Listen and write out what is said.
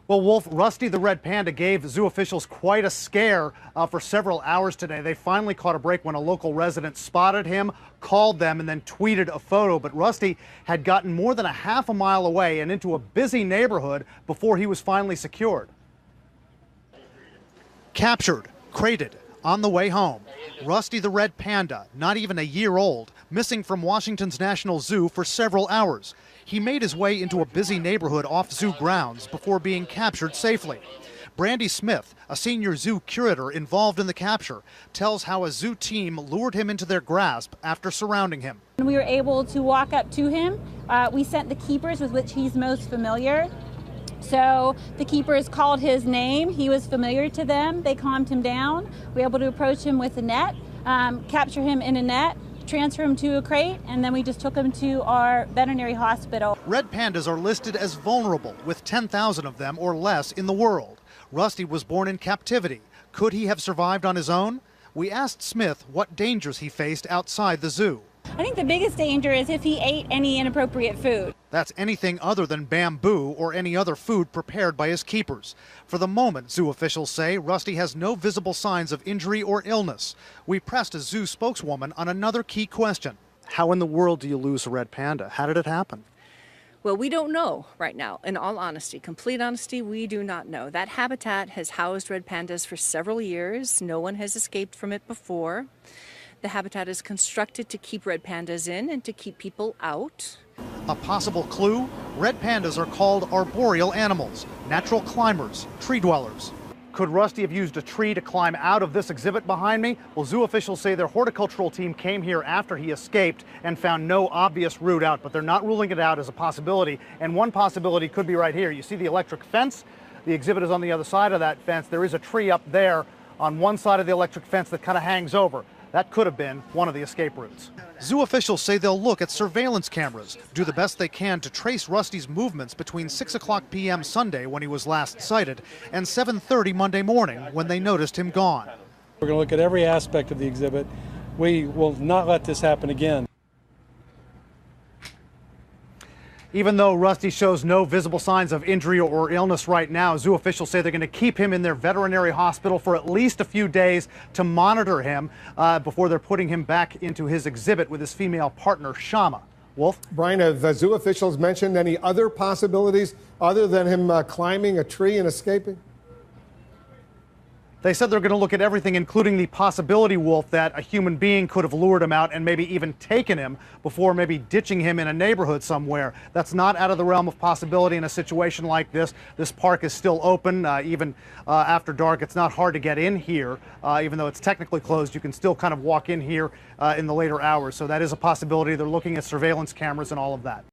Well, Wolf, Rusty the red panda gave zoo officials quite a scare for several hours today. They finally caught a break when a local resident spotted him, called them, and then tweeted a photo. But Rusty had gotten more than a half a mile away and into a busy neighborhood before he was finally secured. Captured, crated, on the way home. Rusty the red panda, not even a year old, missing from Washington's National Zoo for several hours. He made his way into a busy neighborhood off zoo grounds before being captured safely. Brandy Smith, a senior zoo curator involved in the capture, tells how a zoo team lured him into their grasp after surrounding him. We were able to walk up to him. We sent the keepers with which he's most familiar. So the keepers called his name. He was familiar to them. They calmed him down. We were able to approach him with a net, capture him in a net, transfer him to a crate, and then we just took him to our veterinary hospital. Red pandas are listed as vulnerable, with 10,000 of them or less in the world. Rusty was born in captivity. Could he have survived on his own? We asked Smith what dangers he faced outside the zoo. I think the biggest danger is if he ate any inappropriate food. That's anything other than bamboo or any other food prepared by his keepers. For the moment, zoo officials say Rusty has no visible signs of injury or illness. We pressed a zoo spokeswoman on another key question. How in the world do you lose a red panda? How did it happen? Well, we don't know right now. In all honesty, complete honesty, we do not know. That habitat has housed red pandas for several years. No one has escaped from it before. The habitat is constructed to keep red pandas in and to keep people out. A possible clue? Red pandas are called arboreal animals, natural climbers, tree dwellers. Could Rusty have used a tree to climb out of this exhibit behind me? Well, zoo officials say their horticultural team came here after he escaped and found no obvious route out, but they're not ruling it out as a possibility. And one possibility could be right here. You see the electric fence? The exhibit is on the other side of that fence. There is a tree up there on one side of the electric fence that kind of hangs over. That could have been one of the escape routes. Zoo officials say they'll look at surveillance cameras, do the best they can to trace Rusty's movements between 6 o'clock p.m. Sunday, when he was last sighted, and 7:30 Monday morning, when they noticed him gone. We're going to look at every aspect of the exhibit. We will not let this happen again. Even though Rusty shows no visible signs of injury or illness right now, zoo officials say they're going to keep him in their veterinary hospital for at least a few days to monitor him before they're putting him back into his exhibit with his female partner, Shama. Wolf? Brian, have zoo officials mentioned any other possibilities other than him climbing a tree and escaping? They said they're going to look at everything, including the possibility, Wolf, that a human being could have lured him out and maybe even taken him before maybe ditching him in a neighborhood somewhere. That's not out of the realm of possibility in a situation like this. This park is still open, even after dark. It's not hard to get in here, even though it's technically closed. You can still kind of walk in here in the later hours. So that is a possibility. They're looking at surveillance cameras and all of that.